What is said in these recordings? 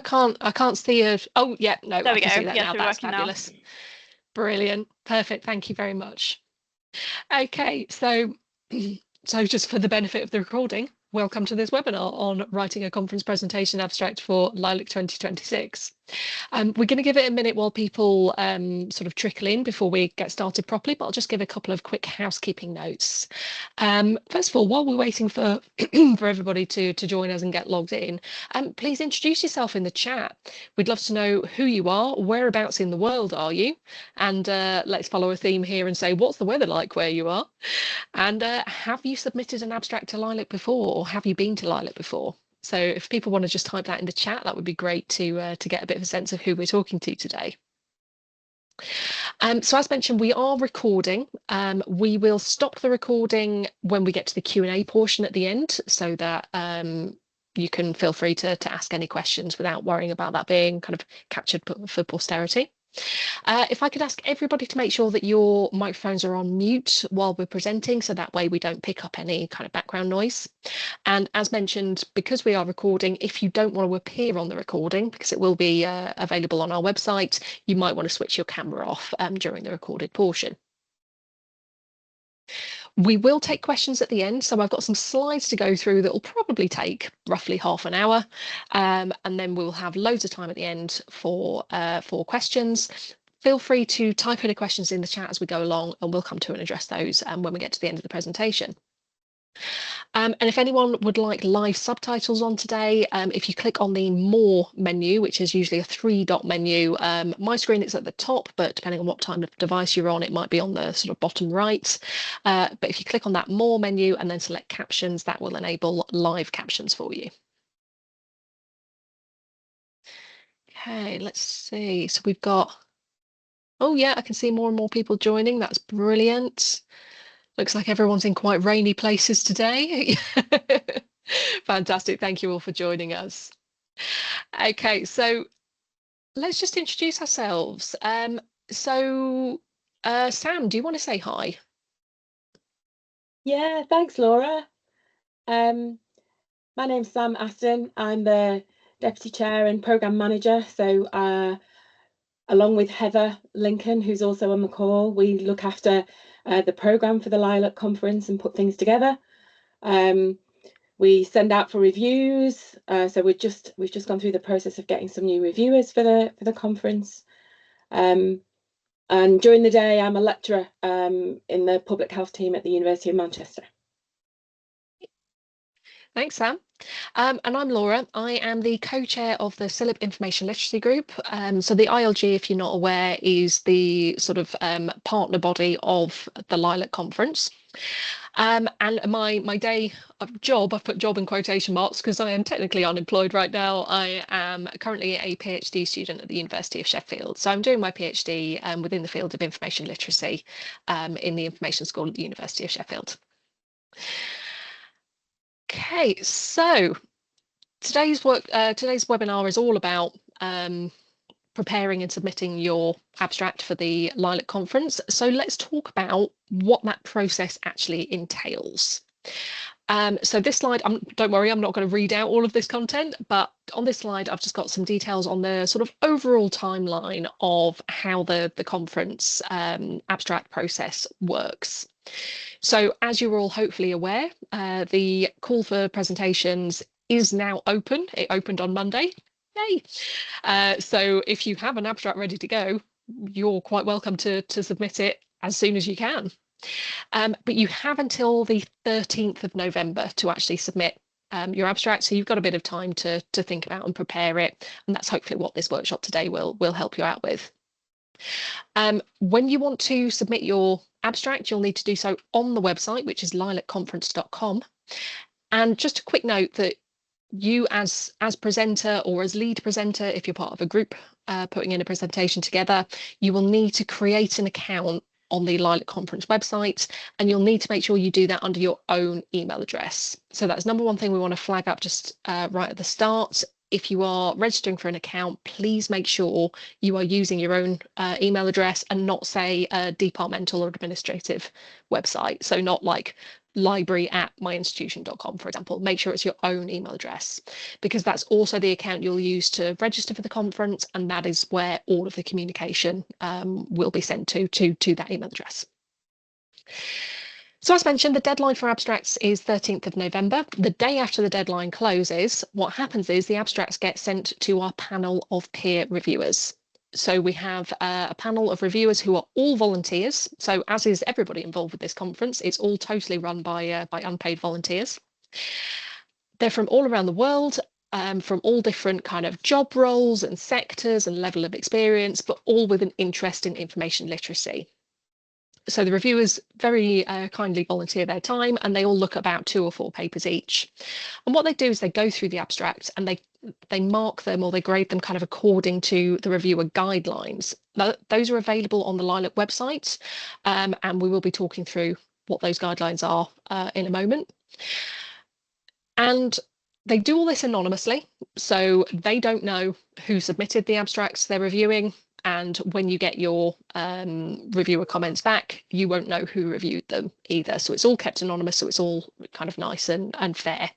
I can't see it. Oh, yeah, no, There I we can go. see that Yes, now. we're That's working now. fabulous. Brilliant. Perfect. Thank you very much. Okay, so so just for the benefit of the recording, welcome to this webinar on writing a conference presentation abstract for LILAC 2026. We're going to give it a minute while people sort of trickle in before we get started properly, but I'll just give a couple of quick housekeeping notes. First of all, while we're waiting for for everybody to join us and get logged in, please introduce yourself in the chat. We'd love to know who you are, whereabouts in the world are you, and let's follow a theme here and say, what's the weather like where you are? And have you submitted an abstract to LILAC before, or have you been to LILAC before? So if people want to just type that in the chat, that would be great to get a bit of a sense of who we're talking to today. So as mentioned, we are recording. We will stop the recording when we get to the Q&A portion at the end, so that you can feel free to ask any questions without worrying about that being kind of captured for posterity. If I could ask everybody to make sure that your microphones are on mute while we're presenting, so that way we don't pick up any kind of background noise. And as mentioned, because we are recording, if you don't want to appear on the recording, because it will be available on our website, you might want to switch your camera off during the recorded portion. We will take questions at the end, so I've got some slides to go through that will probably take roughly half an hour, and then we'll have loads of time at the end for questions. Feel free to type any questions in the chat as we go along, and we'll come to and address those when we get to the end of the presentation. And if anyone would like live subtitles on today, if you click on the More menu, which is usually a 3-dot menu, my screen is at the top, but depending on what kind of device you're on, it might be on the sort of bottom right. But if you click on that More menu and then select Captions, that will enable live captions for you. Okay, let's see. So we've got, oh yeah, I can see more and more people joining. That's brilliant. Looks like everyone's in quite rainy places today. Fantastic. Thank you all for joining us. Okay, so let's just introduce ourselves. Sam, do you want to say hi? Yeah, thanks, Laura. My name's Sam Aston. I'm the Deputy Chair and Programme Manager. So along with Heather Lincoln, who's also on the call, we look after the programme for the LILAC conference and put things together. We send out for reviews. So we've just gone through the process of getting some new reviewers for the conference. And during the day, I'm a lecturer in the public health team at the University of Manchester. Thanks, Sam. And I'm Laura. I am the co-chair of the CILIP Information Literacy Group. So the ILG, if you're not aware, is the sort of partner body of the LILAC conference. And my day of job, I've put job in quotation marks because I am technically unemployed right now. I am currently a PhD student at the University of Sheffield. So I'm doing my PhD within the field of information literacy in the Information School at the University of Sheffield. Okay, so today's webinar is all about preparing and submitting your abstract for the LILAC conference. So let's talk about what that process actually entails. So this slide, don't worry, I'm not going to read out all of this content, but on this slide, I've just got some details on the sort of overall timeline of how the conference abstract process works. So as you're all hopefully aware, the call for presentations is now open. It opened on Monday. Yay! So if you have an abstract ready to go, you're quite welcome to submit it as soon as you can. But you have until the 13th of November to actually submit your abstract. So you've got a bit of time to think about and prepare it. And that's hopefully what this workshop today will help you out with. When you want to submit your abstract, you'll need to do so on the website, which is lilacconference.com. And just a quick note that you as presenter or as lead presenter, if you're part of a group putting in a presentation together, you will need to create an account on the LILAC conference website, and you'll need to make sure you do that under your own email address. So that's number one thing we want to flag up just right at the start. If you are registering for an account, please make sure you are using your own email address and not, say, a departmental or administrative website. So not like library@myinstitution.com, for example. Make sure it's your own email address, because that's also the account you'll use to register for the conference, and that is where all of the communication will be sent to that email address. So as mentioned, the deadline for abstracts is 13th of November. The day after the deadline closes, what happens is the abstracts get sent to our panel of peer reviewers. So we have a panel of reviewers who are all volunteers. So as is everybody involved with this conference, it's all totally run by unpaid volunteers. They're from all around the world, from all different kind of job roles and sectors and level of experience, but all with an interest in information literacy. So the reviewers very kindly volunteer their time, and they all look at about 2 or 4 papers each. And what they do is they go through the abstracts and they mark them, or they grade them kind of according to the reviewer guidelines. Now, those are available on the LILAC website, and we will be talking through what those guidelines are in a moment. And they do all this anonymously, so they don't know who submitted the abstracts they're reviewing. And when you get your reviewer comments back, you won't know who reviewed them either. So it's all kept anonymous, so it's all kind of nice and fair.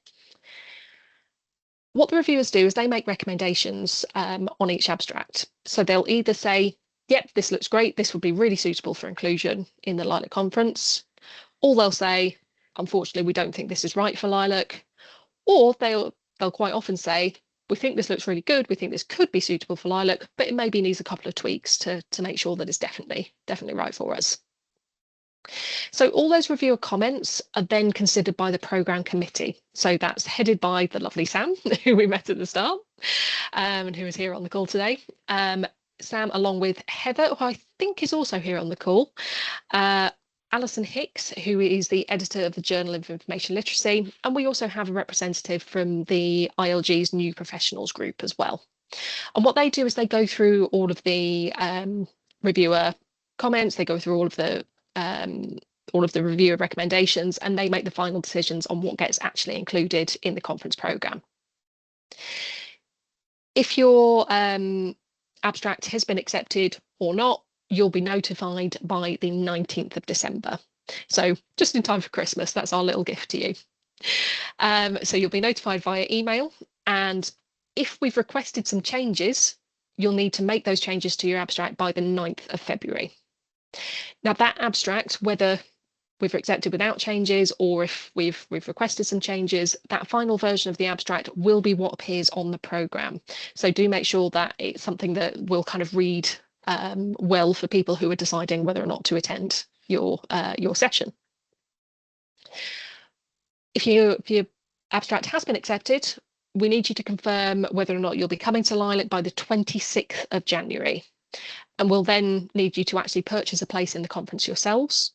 What the reviewers do is they make recommendations on each abstract. So they'll either say, yep, this looks great, this would be really suitable for inclusion in the LILAC conference, or they'll say, unfortunately, we don't think this is right for LILAC, or they'll quite often say, we think this looks really good, we think this could be suitable for LILAC, but it maybe needs a couple of tweaks to make sure that it's definitely right for us. So all those reviewer comments are then considered by the programme committee. So that's headed by the lovely Sam, who we met at the start, and who is here on the call today. Sam, along with Heather, who I think is also here on the call, Alison Hicks, who is the editor of the Journal of Information Literacy, and we also have a representative from the ILG's New Professionals group as well. And what they do is they go through all of the reviewer comments, they go through all of the reviewer recommendations, and they make the final decisions on what gets actually included in the conference programme. If your abstract has been accepted or not, you'll be notified by the 19th of December. So just in time for Christmas, that's our little gift to you. So you'll be notified via email, and if we've requested some changes, you'll need to make those changes to your abstract by the 9th of February. Now that abstract, whether we've accepted without changes or if we've requested some changes, that final version of the abstract will be what appears on the programme. So do make sure that it's something that will kind of read well for people who are deciding whether or not to attend your session. If your abstract has been accepted, we need you to confirm whether or not you'll be coming to LILAC by the 26th of January. And we'll then need you to actually purchase a place in the conference yourselves,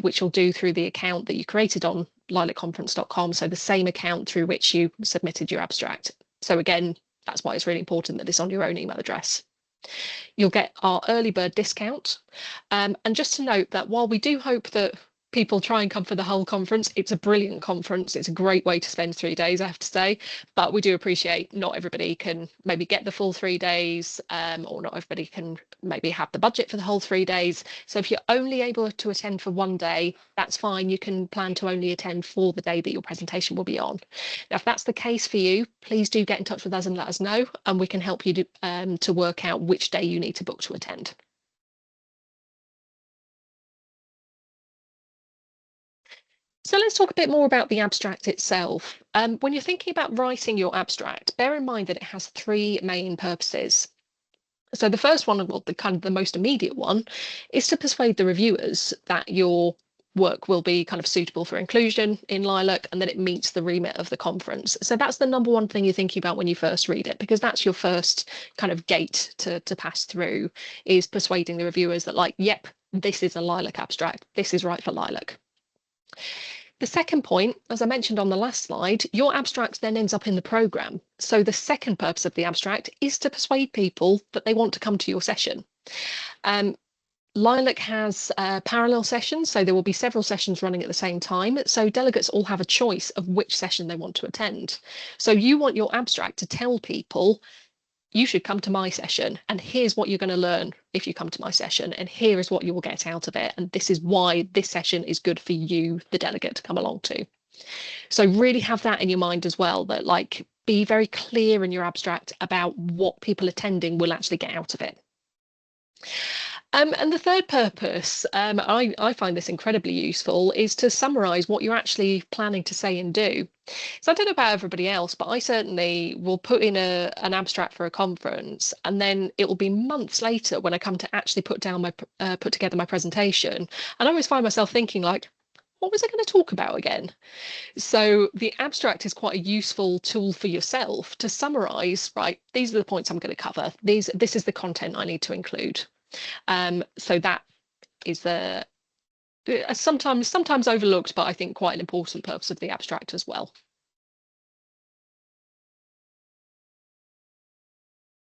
which you'll do through the account that you created on lilacconference.com, so the same account through which you submitted your abstract. So again, that's why it's really important that it's on your own email address. You'll get our early bird discount. And just to note that while we do hope that people try and come for the whole conference, it's a brilliant conference. It's a great way to spend 3 days, I have to say. But we do appreciate not everybody can maybe get the full 3 days, or not everybody can maybe have the budget for the whole 3 days. So if you're only able to attend for 1 day, that's fine. You can plan to only attend for the day that your presentation will be on. Now, if that's the case for you, please do get in touch with us and let us know, and we can help you to work out which day you need to book to attend. So let's talk a bit more about the abstract itself. When you're thinking about writing your abstract, bear in mind that it has 3 main purposes. So the first one, well, the most immediate one, is to persuade the reviewers that your work will be kind of suitable for inclusion in LILAC and that it meets the remit of the conference. So that's the number one thing you're thinking about when you first read it, because that's your first kind of gate to pass through, is persuading the reviewers that, like, yep, this is a LILAC abstract, this is right for LILAC. The second point, as I mentioned on the last slide, your abstract then ends up in the programme. So the second purpose of the abstract is to persuade people that they want to come to your session. LILAC has parallel sessions, so there will be several sessions running at the same time. So delegates all have a choice of which session they want to attend. So you want your abstract to tell people, you should come to my session, and here's what you're going to learn if you come to my session, and here is what you will get out of it, and this is why this session is good for you, the delegate, to come along to. So really have that in your mind as well, that like be very clear in your abstract about what people attending will actually get out of it. And the third purpose, I find this incredibly useful, is to summarise what you're actually planning to say and do. So I don't know about everybody else, but I certainly will put in an abstract for a conference, and then it will be months later when I come to actually put together my presentation, and I always find myself thinking like, what was I going to talk about again? So the abstract is quite a useful tool for yourself to summarise. Right, these are the points I'm going to cover. This is the content I need to include. So that is the sometimes overlooked, but I think quite an important purpose of the abstract as well.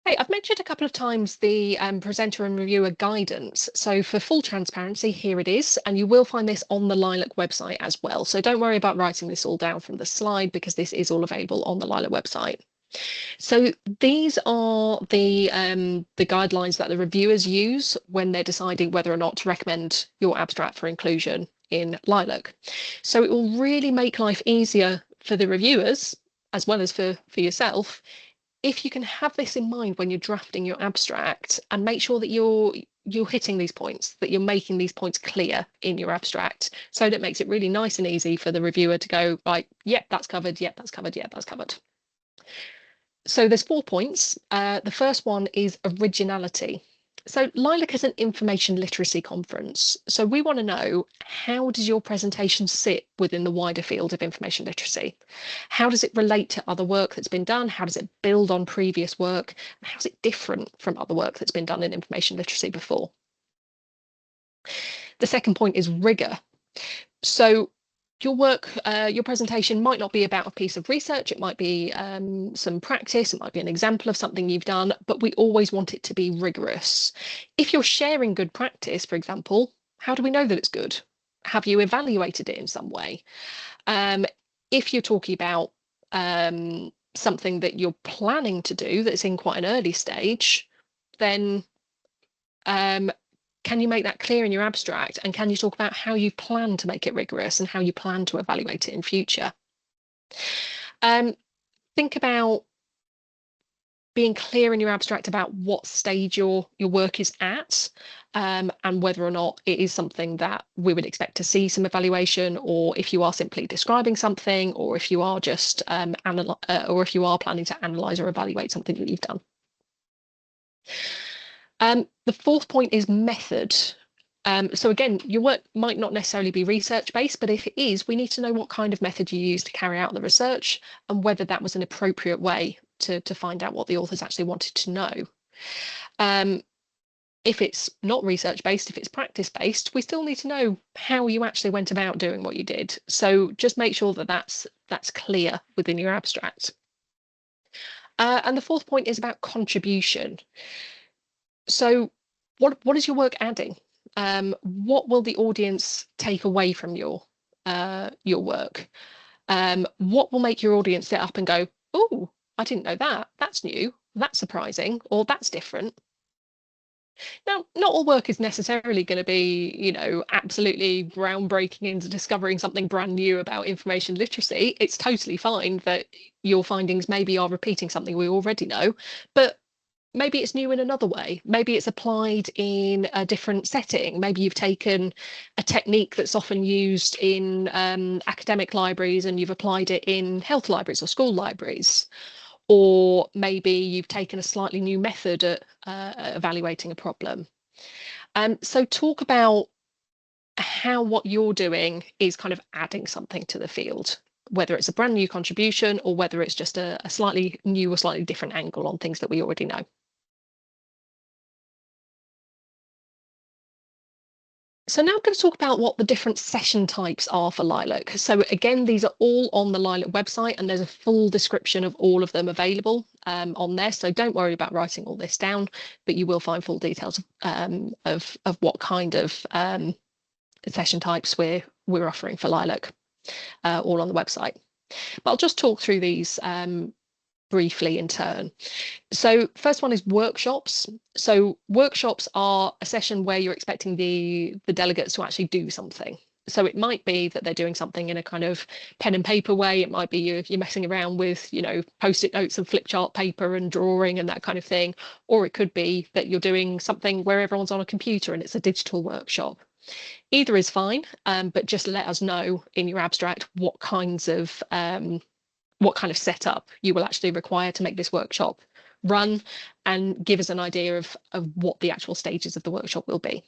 Hey, I've mentioned a couple of times the presenter and reviewer guidance. So for full transparency, here it is, and you will find this on the LILAC website as well. So don't worry about writing this all down from the slide, because this is all available on the LILAC website. So these are the guidelines that the reviewers use when they're deciding whether or not to recommend your abstract for inclusion in LILAC. So it will really make life easier for the reviewers as well as for yourself if you can have this in mind when you're drafting your abstract, and make sure that you're hitting these points, that you're making these points clear in your abstract, so that it makes it really nice and easy for the reviewer to go, right, yep, that's covered, yep, that's covered, yep, that's covered. So there's 4 points. The first one is originality. So LILAC is an information literacy conference. So we want to know, how does your presentation sit within the wider field of information literacy? How does it relate to other work that's been done? How does it build on previous work? And how is it different from other work that's been done in information literacy before? The second point is rigor. So your work, your presentation might not be about a piece of research. It might be some practice. It might be an example of something you've done, but we always want it to be rigorous. If you're sharing good practice, for example, how do we know that it's good? Have you evaluated it in some way? If you're talking about something that you're planning to do that's in quite an early stage, then can you make that clear in your abstract, and can you talk about how you plan to make it rigorous and how you plan to evaluate it in future? Think about being clear in your abstract about what stage your work is at, and whether or not it is something that we would expect to see some evaluation, or if you are simply describing something, or if you are just or if you are planning to analyze or evaluate something that you've done. The fourth point is method. So again, your work might not necessarily be research-based, but if it is, we need to know what kind of method you use to carry out the research, and whether that was an appropriate way to find out what the authors actually wanted to know. If it's not research-based, if it's practice-based, we still need to know how you actually went about doing what you did. So just make sure that that's clear within your abstract. And the fourth point is about contribution. So what is your work adding? What will the audience take away from your work? What will make your audience sit up and go, oh, I didn't know that. That's new. That's surprising, or that's different. Now, not all work is necessarily going to be, absolutely groundbreaking into discovering something brand new about information literacy. It's totally fine that your findings maybe are repeating something we already know, but maybe it's new in another way. Maybe it's applied in a different setting. Maybe you've taken a technique that's often used in academic libraries, and you've applied it in health libraries or school libraries. Or maybe you've taken a slightly new method at evaluating a problem. So talk about how what you're doing is kind of adding something to the field, whether it's a brand new contribution or whether it's just a slightly new or slightly different angle on things that we already know. So now I'm going to talk about what the different session types are for LILAC. So again, these are all on the LILAC website, and there's a full description of all of them available on there. So don't worry about writing all this down, but you will find full details of what kind of session types we're offering for LILAC, all on the website. But I'll just talk through these briefly in turn. So first one is workshops. So workshops are a session where you're expecting the delegates to actually do something. So it might be that they're doing something in a kind of pen and paper way. It might be you're messing around with, post-it notes and flip chart paper and drawing and that kind of thing. Or it could be that you're doing something where everyone's on a computer and it's a digital workshop. Either is fine, but just let us know in your abstract what kind of setup you will actually require to make this workshop run, and give us an idea of what the actual stages of the workshop will be.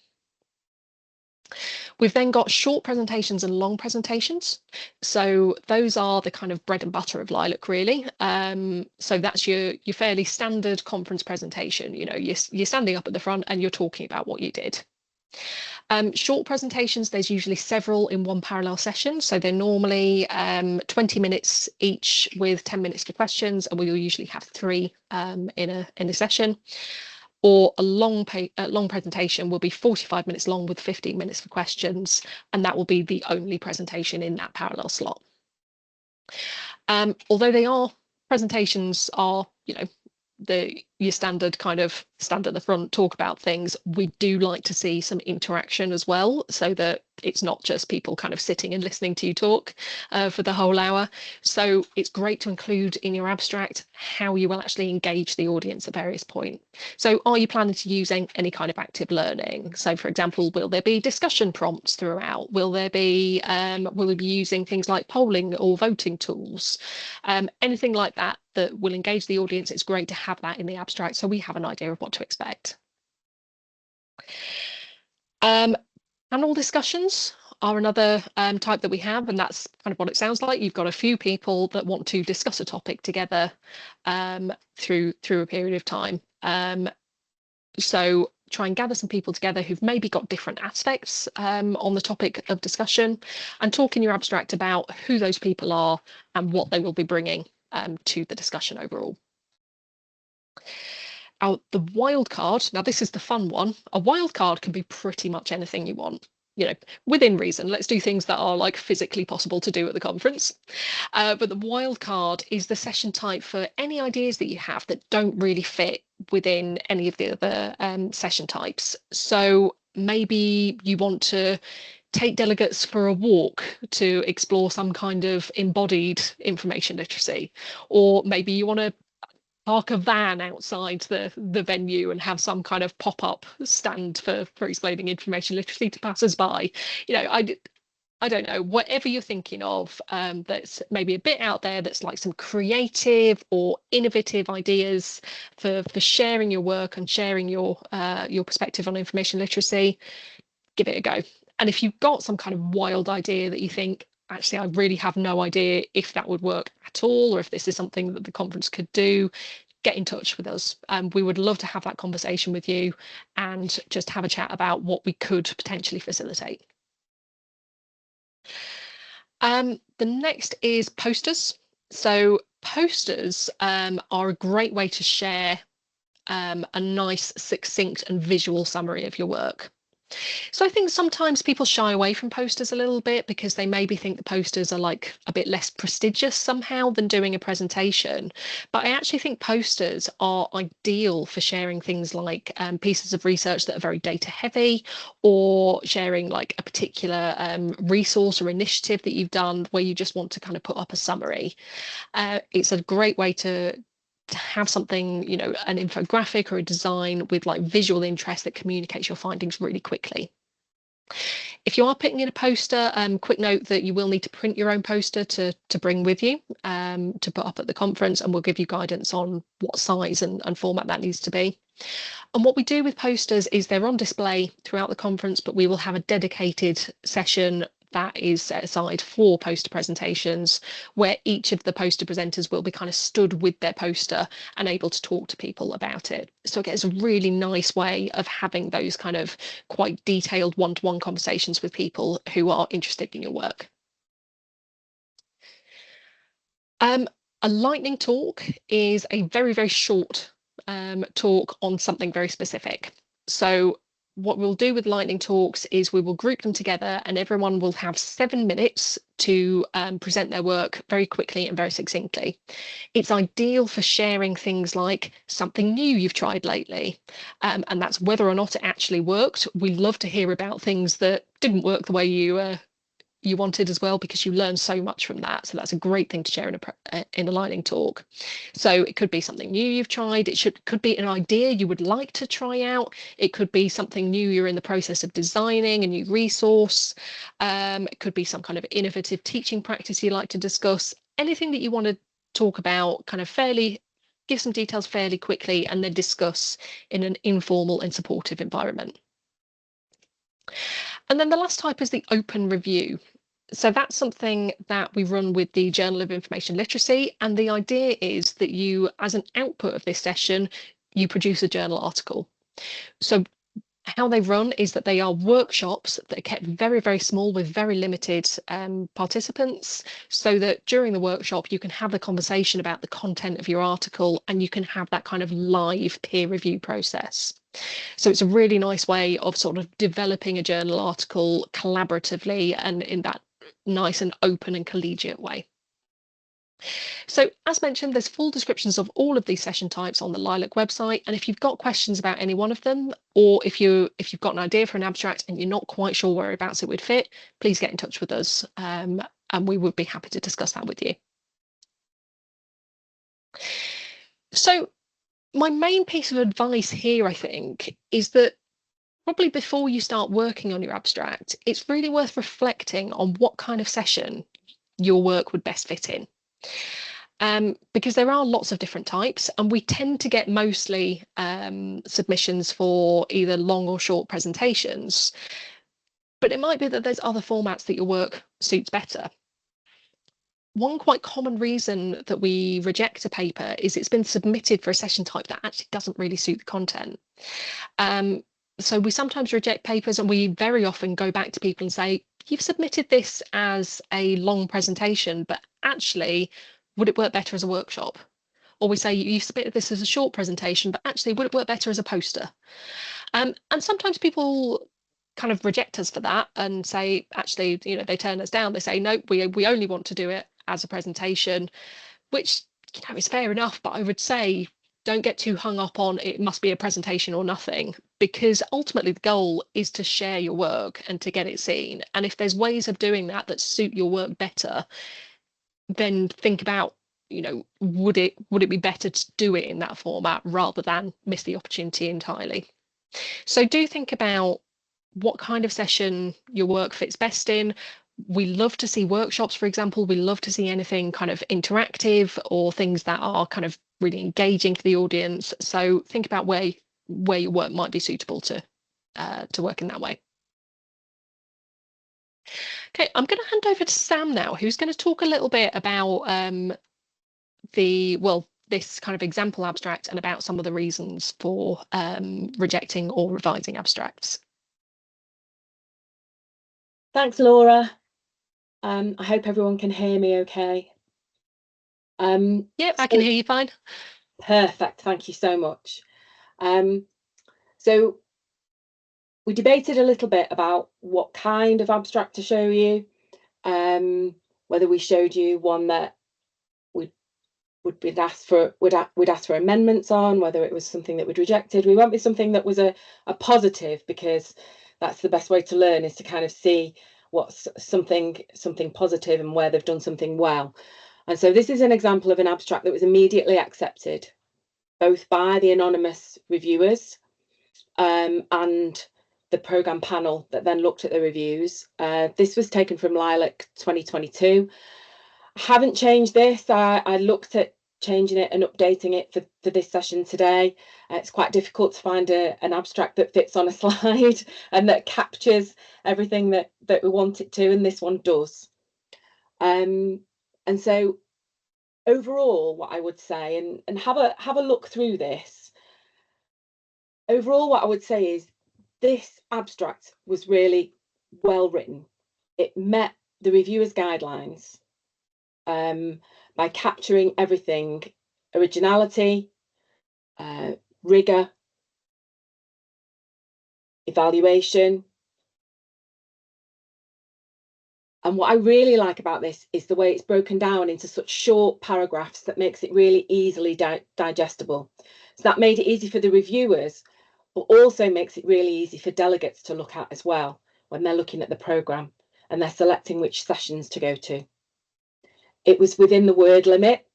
We've then got short presentations and long presentations. So those are the kind of bread and butter of LILAC, really. So that's your fairly standard conference presentation. You're standing up at the front and you're talking about what you did. Short presentations, there's usually several in one parallel session. So they're normally 20 minutes each with 10 minutes for questions, and we'll usually have 3 in a session. Or a long presentation will be 45 minutes long with 15 minutes for questions, and that will be the only presentation in that parallel slot. Although presentations are, your standard kind of stand at the front, talk about things, we do like to see some interaction as well, so that it's not just people kind of sitting and listening to you talk for the whole hour. So it's great to include in your abstract how you will actually engage the audience at various points. So are you planning to use any kind of active learning? So for example, will there be discussion prompts throughout? Will we be using things like polling or voting tools? Anything like that will engage the audience. It's great to have that in the abstract so we have an idea of what to expect. Panel discussions are another type that we have, and that's kind of what it sounds like. You've got a few people that want to discuss a topic together through a period of time. So try and gather some people together who've maybe got different aspects on the topic of discussion, and talk in your abstract about who those people are and what they will be bringing to the discussion overall. The wild card, now this is the fun one. A wild card can be pretty much anything you want, within reason. Let's do things that are like physically possible to do at the conference. But the wild card is the session type for any ideas that you have that don't really fit within any of the other session types. So maybe you want to take delegates for a walk to explore some kind of embodied information literacy, or maybe you want to park a van outside the venue and have some kind of pop-up stand for explaining information literacy to passers-by. I don't know, whatever you're thinking of that's maybe a bit out there, that's like some creative or innovative ideas for sharing your work and sharing your perspective on information literacy, give it a go. And if you've got some kind of wild idea that you think, actually, I really have no idea if that would work at all, or if this is something that the conference could do, get in touch with us. We would love to have that conversation with you and just have a chat about what we could potentially facilitate. The next is posters. So posters are a great way to share a nice, succinct and visual summary of your work. So I think sometimes people shy away from posters a little bit because they maybe think the posters are like a bit less prestigious somehow than doing a presentation. But I actually think posters are ideal for sharing things like pieces of research that are very data heavy, or sharing like a particular resource or initiative that you've done where you just want to kind of put up a summary. It's a great way to have something, an infographic or a design with like visual interest that communicates your findings really quickly. If you are putting in a poster, quick note that you will need to print your own poster to bring with you to put up at the conference, and we'll give you guidance on what size and format that needs to be. And what we do with posters is they're on display throughout the conference, but we will have a dedicated session that is set aside for poster presentations, where each of the poster presenters will be kind of stood with their poster and able to talk to people about it. So again, it's a really nice way of having those kind of quite detailed one-to-one conversations with people who are interested in your work. A lightning talk is a very, very short talk on something very specific. So what we'll do with lightning talks is we will group them together and everyone will have 7 minutes to present their work very quickly and very succinctly. It's ideal for sharing things like something new you've tried lately, and that's whether or not it actually worked. We love to hear about things that didn't work the way you wanted as well, because you learn so much from that. So that's a great thing to share in a lightning talk. So it could be something new you've tried. Could be an idea you would like to try out. It could be something new you're in the process of designing, a new resource. It could be some kind of innovative teaching practice you like to discuss. Anything that you want to talk about, kind of give some details fairly quickly, and then discuss in an informal and supportive environment. And then the last type is the open review. So that's something that we run with the Journal of Information Literacy. And the idea is that you, as an output of this session, you produce a journal article. So how they run is that they are workshops that are kept very, very small with very limited participants, so that during the workshop you can have the conversation about the content of your article and you can have that kind of live peer review process. So it's a really nice way of sort of developing a journal article collaboratively and in that nice and open and collegiate way. So as mentioned, there's full descriptions of all of these session types on the LILAC website. And if you've got questions about any one of them, or if you've got an idea for an abstract and you're not quite sure whereabouts it would fit, please get in touch with us, and we would be happy to discuss that with you. So my main piece of advice here, I think, is that probably before you start working on your abstract, it's really worth reflecting on what kind of session your work would best fit in. Because there are lots of different types, and we tend to get mostly submissions for either long or short presentations, but it might be that there's other formats that your work suits better. One quite common reason that we reject a paper is it's been submitted for a session type that actually doesn't really suit the content. So we sometimes reject papers, and we very often go back to people and say, you've submitted this as a long presentation, but actually, would it work better as a workshop? Or we say, you've submitted this as a short presentation, but actually, would it work better as a poster? And sometimes people kind of reject us for that and say, actually, they turn us down. They say, no, we only want to do it as a presentation, which is fair enough. But I would say, don't get too hung up on it must be a presentation or nothing, because ultimately the goal is to share your work and to get it seen. And if there's ways of doing that that suit your work better, then think about, would it be better to do it in that format rather than miss the opportunity entirely? So do think about what kind of session your work fits best in. We love to see workshops, for example. We love to see anything kind of interactive or things that are kind of really engaging for the audience. So think about where your work might be suitable to work in that way. Okay, I'm going to hand over to Sam now, who's going to talk a little bit about this kind of example abstract and about some of the reasons for rejecting or revising abstracts. Thanks, Laura. I hope everyone can hear me okay. Yep, I can hear you fine. Perfect, thank you so much. So we debated a little bit about what kind of abstract to show you, whether we showed you one that we'd ask for amendments on, whether it was something that we'd rejected. We went with something that was a positive, because that's the best way to learn, is to kind of see what's something positive and where they've done something well. And so this is an example of an abstract that was immediately accepted, both by the anonymous reviewers and the programme panel that then looked at the reviews. This was taken from LILAC 2022. I haven't changed this. I looked at changing it and updating it for this session today. It's quite difficult to find an abstract that fits on a slide and that captures everything that we want it to, and this one does. And so overall, what I would say, and have a look through this, overall what I would say is this abstract was really well written. It met the reviewer's guidelines by capturing everything: originality, rigour, evaluation. And what I really like about this is the way it's broken down into such short paragraphs that makes it really easily digestible. So that made it easy for the reviewers, but also makes it really easy for delegates to look at as well when they're looking at the programme and they're selecting which sessions to go to. It was within the word limit,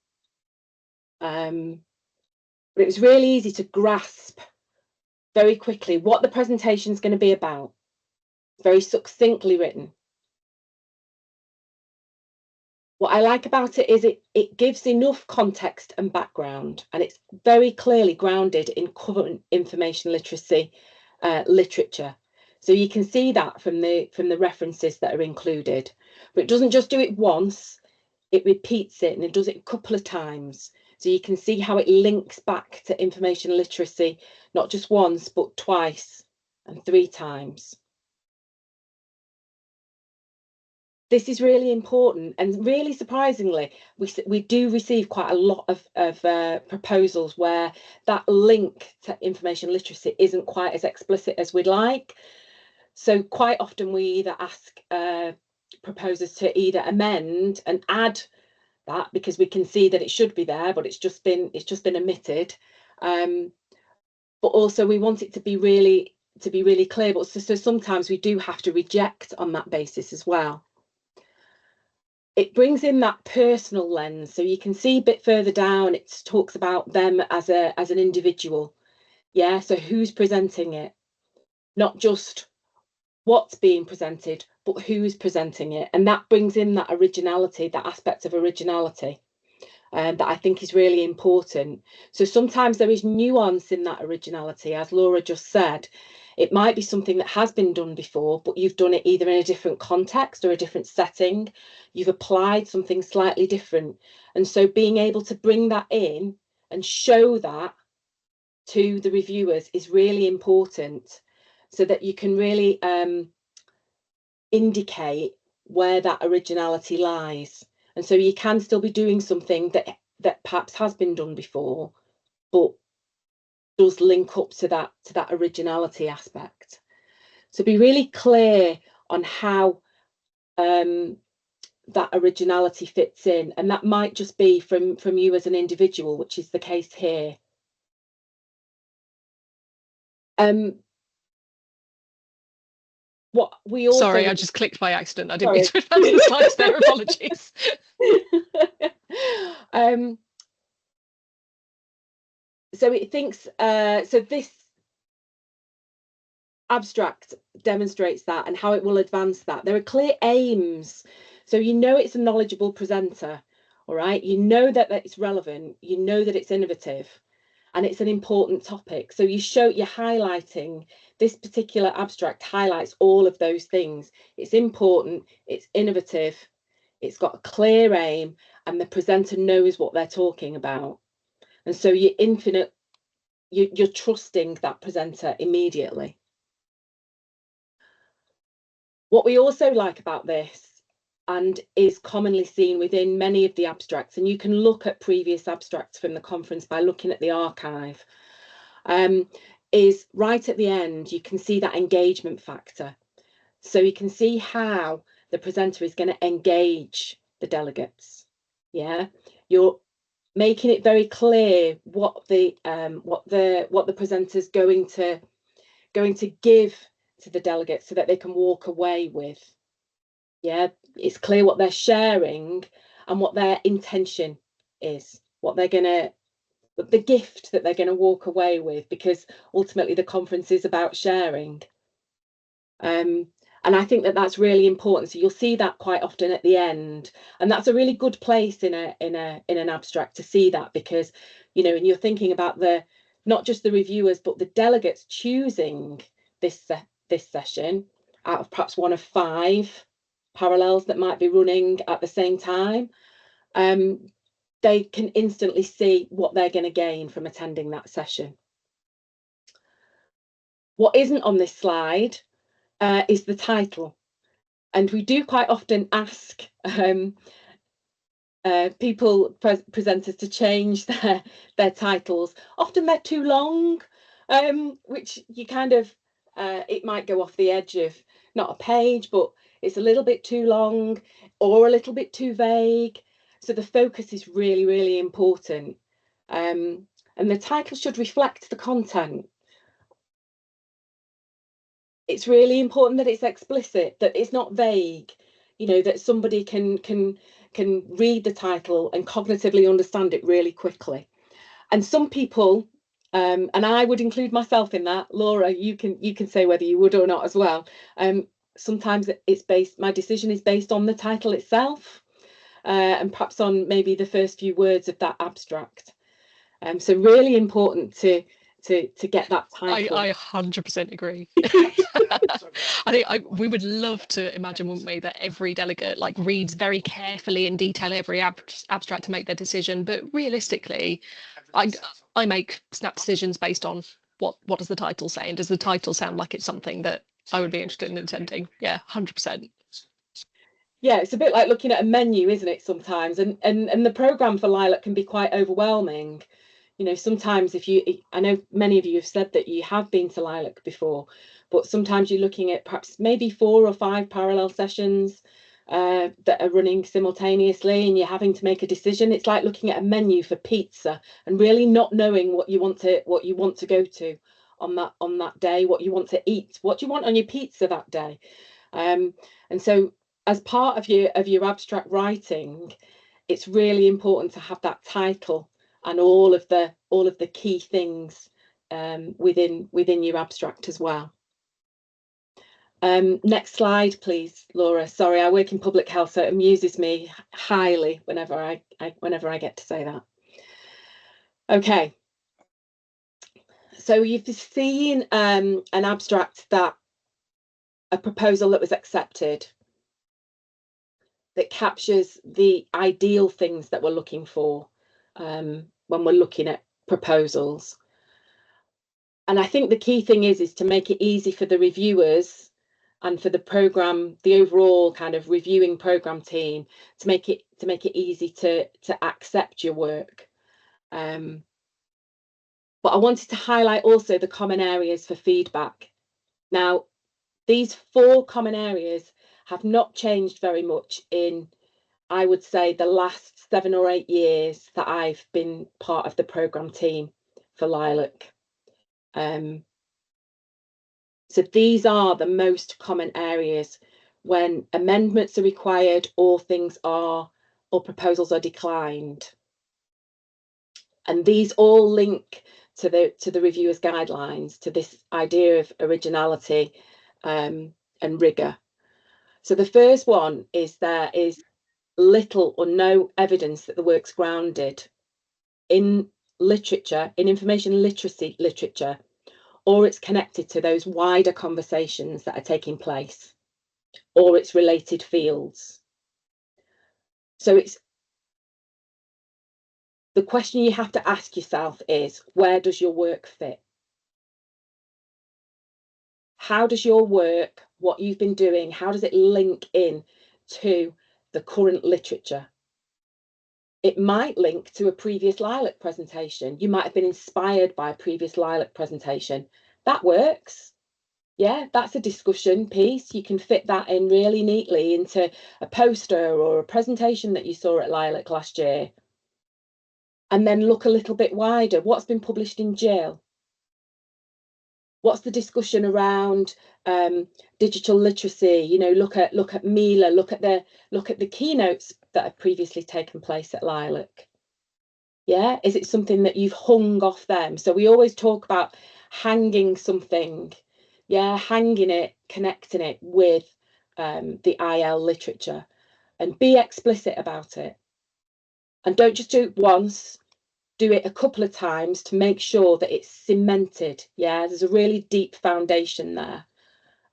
but it was really easy to grasp very quickly what the presentation is going to be about. Very succinctly written. What I like about it is it gives enough context and background, and it's very clearly grounded in current information literacy literature. So you can see that from the references that are included. But it doesn't just do it once, it repeats it, and it does it a couple of times. So you can see how it links back to information literacy, not just once, but twice and 3 times. This is really important, and really surprisingly, we do receive quite a lot of proposals where that link to information literacy isn't quite as explicit as we'd like. So quite often we either ask proposers to either amend and add that because we can see that it should be there, but it's just been omitted. But also we want it to be really clear. But so sometimes we do have to reject on that basis as well. It brings in that personal lens, so you can see a bit further down it talks about them as an individual. Yeah, so who's presenting it, not just what's being presented, but who's presenting it, and that brings in that originality, that aspect of originality, that I think is really important. So sometimes there is nuance in that originality, as Laura just said. It might be something that has been done before, but you've done it either in a different context or a different setting. You've applied something slightly different. And so being able to bring that in and show that to the reviewers is really important, so that you can really indicate where that originality lies. And so you can still be doing something that perhaps has been done before, but does link up to that originality aspect. So be really clear on how that originality fits in, and that might just be from you as an individual, which is the case here. What we also... Sorry, I just clicked by accident. I didn't mean to advance the slides there. Apologies. So it thinks, so this abstract demonstrates that and how it will advance that. There are clear aims. So you know it's a knowledgeable presenter, all right? You know that it's relevant, you know that it's innovative, and it's an important topic. So you're highlighting, this particular abstract highlights all of those things. It's important, it's innovative, it's got a clear aim, and the presenter knows what they're talking about. And so you're trusting that presenter immediately. What we also like about this, and is commonly seen within many of the abstracts, and you can look at previous abstracts from the conference by looking at the archive, is right at the end, you can see that engagement factor. So you can see how the presenter is going to engage the delegates. Yeah, you're making it very clear what the presenter's going to give to the delegates, so that they can walk away with. Yeah, it's clear what they're sharing and what their intention is, what they're gonna, the gift that they're going to walk away with, because ultimately the conference is about sharing. And I think that that's really important. So you'll see that quite often at the end, and that's a really good place in an abstract to see that, because and you're thinking about not just the reviewers but the delegates choosing this session out of perhaps one of 5 parallels that might be running at the same time. They can instantly see what they're going to gain from attending that session. What isn't on this slide is the title, and we do quite often ask presenters to change their titles. Often they're too long, which you kind of it might go off the edge of not a page, but it's a little bit too long or a little bit too vague. So the focus is really, really important. And the title should reflect the content. It's really important that it's explicit, that it's not vague, you know, that somebody can read the title and cognitively understand it really quickly. And some people, and I would include myself in that, Laura, you can say whether you would or not as well. Sometimes my decision is based on the title itself, and perhaps on maybe the first few words of that abstract. So really important to get that title. I 100% agree. I think we would love to imagine, wouldn't we, that every delegate like reads very carefully in detail every abstract to make their decision. But realistically, I make snap decisions based on what does the title say, and does the title sound like it's something that I would be interested in attending? Yeah, 100%. Yeah, it's a bit like looking at a menu, isn't it, sometimes? And the programme for LILAC can be quite overwhelming. You know, sometimes I know many of you have said that you have been to LILAC before, but sometimes you're looking at perhaps maybe 4 or 5 parallel sessions that are running simultaneously, and you're having to make a decision. It's like looking at a menu for pizza and really not knowing what you want to go to on that day, what you want to eat, what do you want on your pizza that day. And so as part of your abstract writing, it's really important to have that title and all of the key things within your abstract as well. Next slide, please, Laura. Sorry, I work in public health, so it amuses me highly whenever I get to say that. Okay. So you've seen an abstract a proposal that was accepted, that captures the ideal things that we're looking for when we're looking at proposals. And I think the key thing is to make it easy for the reviewers and for the overall kind of reviewing program team to make it easy to accept your work. But I wanted to highlight also the common areas for feedback. Now, these 4 common areas have not changed very much in, I would say, the last 7 or 8 years that I've been part of the programme team for LILAC. So these are the most common areas when amendments are required or proposals are declined. And these all link to the reviewer's guidelines, to this idea of originality and rigour. So the first one is there is little or no evidence that the work's grounded in literature, in information literacy literature, or it's connected to those wider conversations that are taking place, or its related fields. So the question you have to ask yourself is, where does your work fit? How does your work, what you've been doing, how does it link in to the current literature? It might link to a previous LILAC presentation. You might have been inspired by a previous LILAC presentation. That works. Yeah, that's a discussion piece. You can fit that in really neatly into a poster or a presentation that you saw at LILAC last year. And then look a little bit wider. What's been published in JIL? What's the discussion around digital literacy? You know, look at Mila, look at the keynotes that have previously taken place at LILAC. Yeah, is it something that you've hung off them? So we always talk about hanging something. Yeah, hanging it, connecting it with the IL literature, and be explicit about it. And don't just do it once, do it a couple of times to make sure that it's cemented. Yeah, there's a really deep foundation there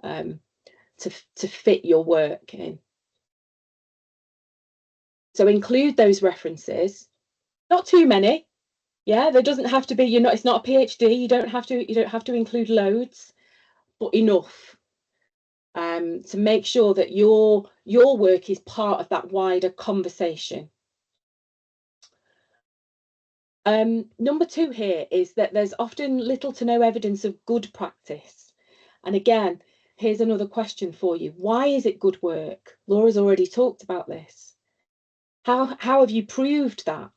to fit your work in. So include those references, not too many. Yeah, there doesn't have to be, it's not a PhD, you don't have to include loads, but enough to make sure that your work is part of that wider conversation. Number 2 here is that there's often little to no evidence of good practice. And again, here's another question for you. Why is it good work? Laura's already talked about this. How have you proved that?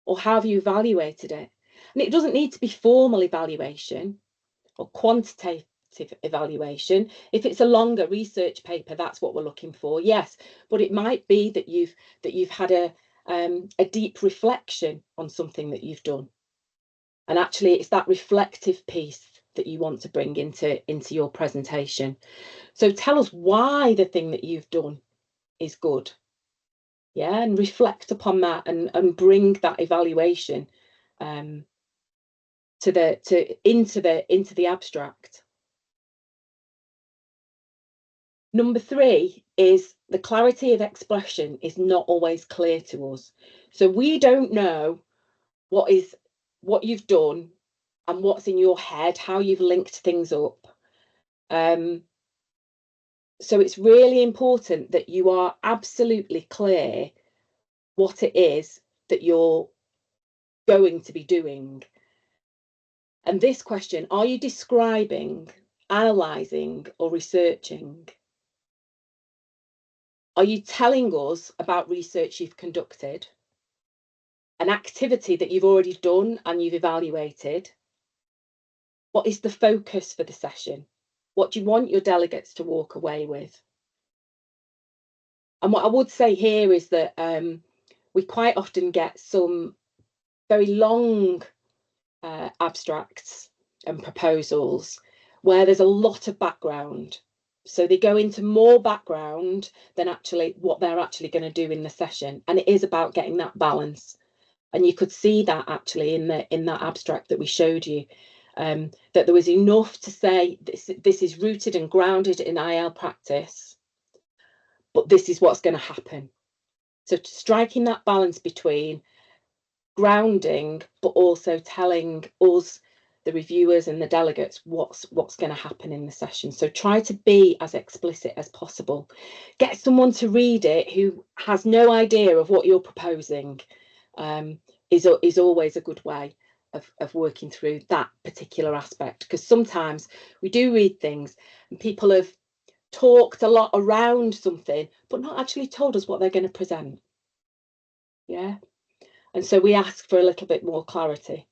Or how have you evaluated it? And it doesn't need to be formal evaluation or quantitative evaluation. If it's a longer research paper, that's what we're looking for, yes. But it might be that you've had a deep reflection on something that you've done. And actually, it's that reflective piece that you want to bring into your presentation. So tell us why the thing that you've done is good. Yeah, and reflect upon that and bring that evaluation into the abstract. Number 3 is the clarity of expression is not always clear to us. So we don't know what you've done and what's in your head, how you've linked things up. So it's really important that you are absolutely clear what it is that you're going to be doing. And this question, are you describing, analysing, or researching? Are you telling us about research you've conducted, an activity that you've already done and you've evaluated? What is the focus for the session? What do you want your delegates to walk away with? And what I would say here is that we quite often get some very long abstracts and proposals where there's a lot of background. So they go into more background than actually what they're actually going to do in the session. And it is about getting that balance. And you could see that actually in that abstract that we showed you, that there was enough to say this is rooted and grounded in IL practice, but this is what's going to happen. So striking that balance between grounding, but also telling us, the reviewers and the delegates, what's going to happen in the session. So try to be as explicit as possible. Get someone to read it who has no idea of what you're proposing. Is always a good way of working through that particular aspect, because sometimes we do read things and people have talked a lot around something but not actually told us what they're going to present. Yeah, and so we ask for a little bit more clarity.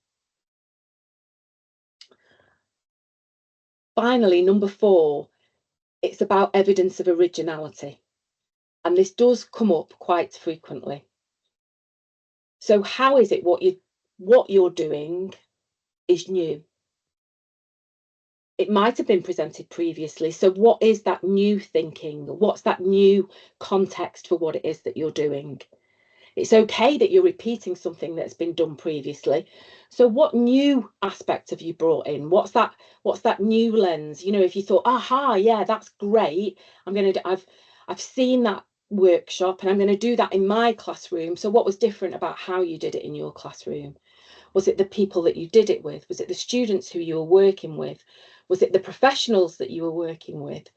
Finally, number 4, it's about evidence of originality, and this does come up quite frequently. So how is it what you're doing is new? It might have been presented previously. So what is that new thinking? What's that new context for what it is that you're doing? It's okay that you're repeating something that's been done previously. So what new aspect have you brought in? What's that new lens? You know, if you thought, aha, yeah, that's great. I've seen that workshop and I'm going to do that in my classroom. So what was different about how you did it in your classroom? Was it the people that you did it with? Was it the students who you were working with? Was it the professionals that you were working with?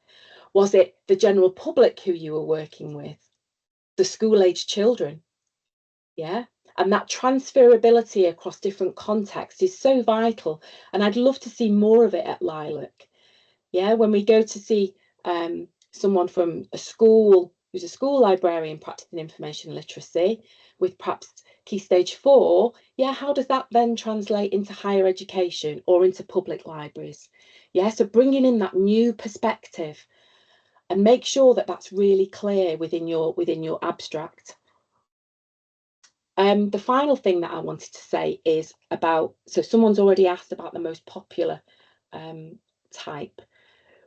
Was it the general public who you were working with? The school-aged children? Yeah. And that transferability across different contexts is so vital. And I'd love to see more of it at LILAC. Yeah. When we go to see someone from a school who's a school librarian practicing information literacy with perhaps Key Stage 4, yeah, how does that then translate into higher education or into public libraries? Yeah, so bringing in that new perspective and make sure that that's really clear within your abstract. The final thing that I wanted to say is about, so someone's already asked about the most popular type,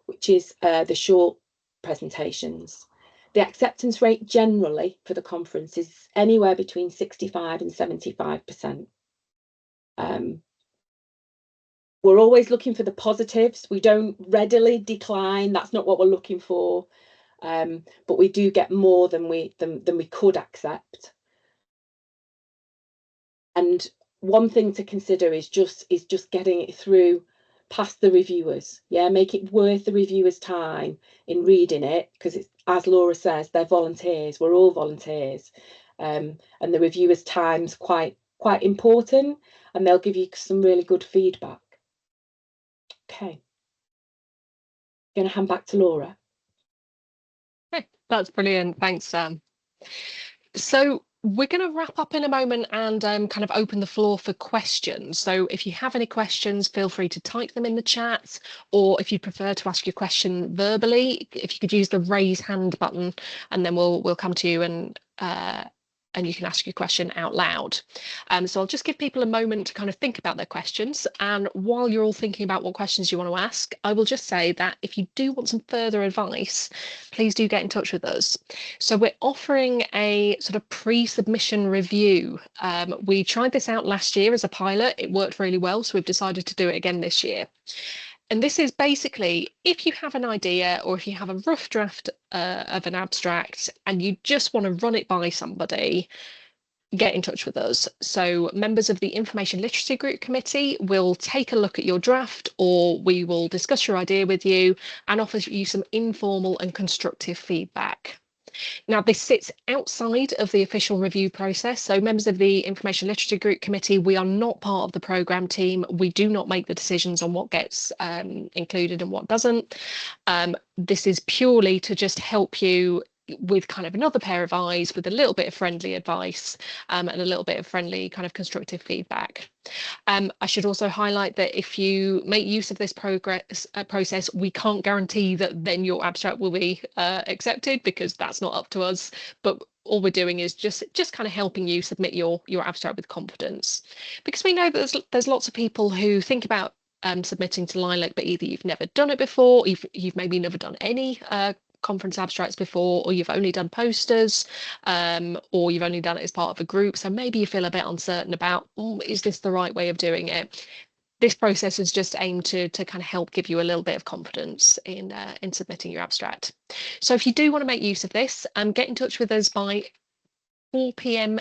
which is the short presentations. The acceptance rate generally for the conference is anywhere between 65 and 75%. We're always looking for the positives. We don't readily decline. That's not what we're looking for. But we do get more than we could accept. And one thing to consider is just getting it through past the reviewers. Yeah, make it worth the reviewers' time in reading it, because it's, as Laura says, they're volunteers. We're all volunteers, and the reviewers' time's quite important, and they'll give you some really good feedback. Okay. going to hand back to Laura. Okay, that's brilliant. Thanks, Sam. So we're going to wrap up in a moment and kind of open the floor for questions. So if you have any questions, feel free to type them in the chat, or if you prefer to ask your question verbally, if you could use the raise hand button, and then we'll come to you and you can ask your question out loud. So I'll just give people a moment to kind of think about their questions. And while you're all thinking about what questions you want to ask, I will just say that if you do want some further advice, please do get in touch with us. So we're offering a sort of pre-submission review. We tried this out last year as a pilot. It worked really well, so we've decided to do it again this year. And this is basically, if you have an idea or if you have a rough draft of an abstract and you just want to run it by somebody, get in touch with us. So members of the Information Literacy Group Committee will take a look at your draft, or we will discuss your idea with you and offer you some informal and constructive feedback. Now, this sits outside of the official review process. So members of the Information Literacy Group Committee, we are not part of the programme team. We do not make the decisions on what gets included and what doesn't. This is purely to just help you with kind of another pair of eyes, with a little bit of friendly advice and a little bit of friendly kind of constructive feedback. I should also highlight that if you make use of this process, we can't guarantee that then your abstract will be accepted, because that's not up to us. But all we're doing is just kind of helping you submit your abstract with confidence, because we know that there's lots of people who think about submitting to LILAC, but either you've never done it before, you've maybe never done any conference abstracts before, or you've only done posters, or you've only done it as part of a group. So maybe you feel a bit uncertain about, is this the right way of doing it? This process is just aimed to kind of help give you a little bit of confidence in submitting your abstract. So if you do want to make use of this, get in touch with us by 4 p.m.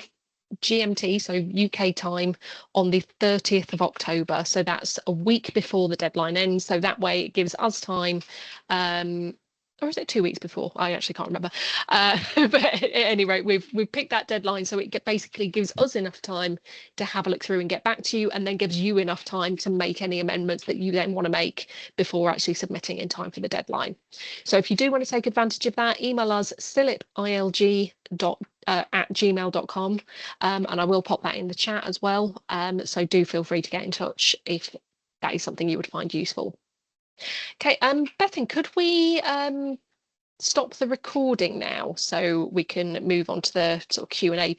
GMT, so UK time, on the 30th of October. So that's a week before the deadline ends. So that way it gives us time, or is it 2 weeks before? I actually can't remember. But at any rate, we've picked that deadline, so it basically gives us enough time to have a look through and get back to you, and then gives you enough time to make any amendments that you then want to make before actually submitting in time for the deadline. So if you do want to take advantage of that, email us silipilg@gmail.com, and I will pop that in the chat as well. So do feel free to get in touch if that is something you would find useful. Okay, Bethan, could we stop the recording now so we can move on to the sort of Q&A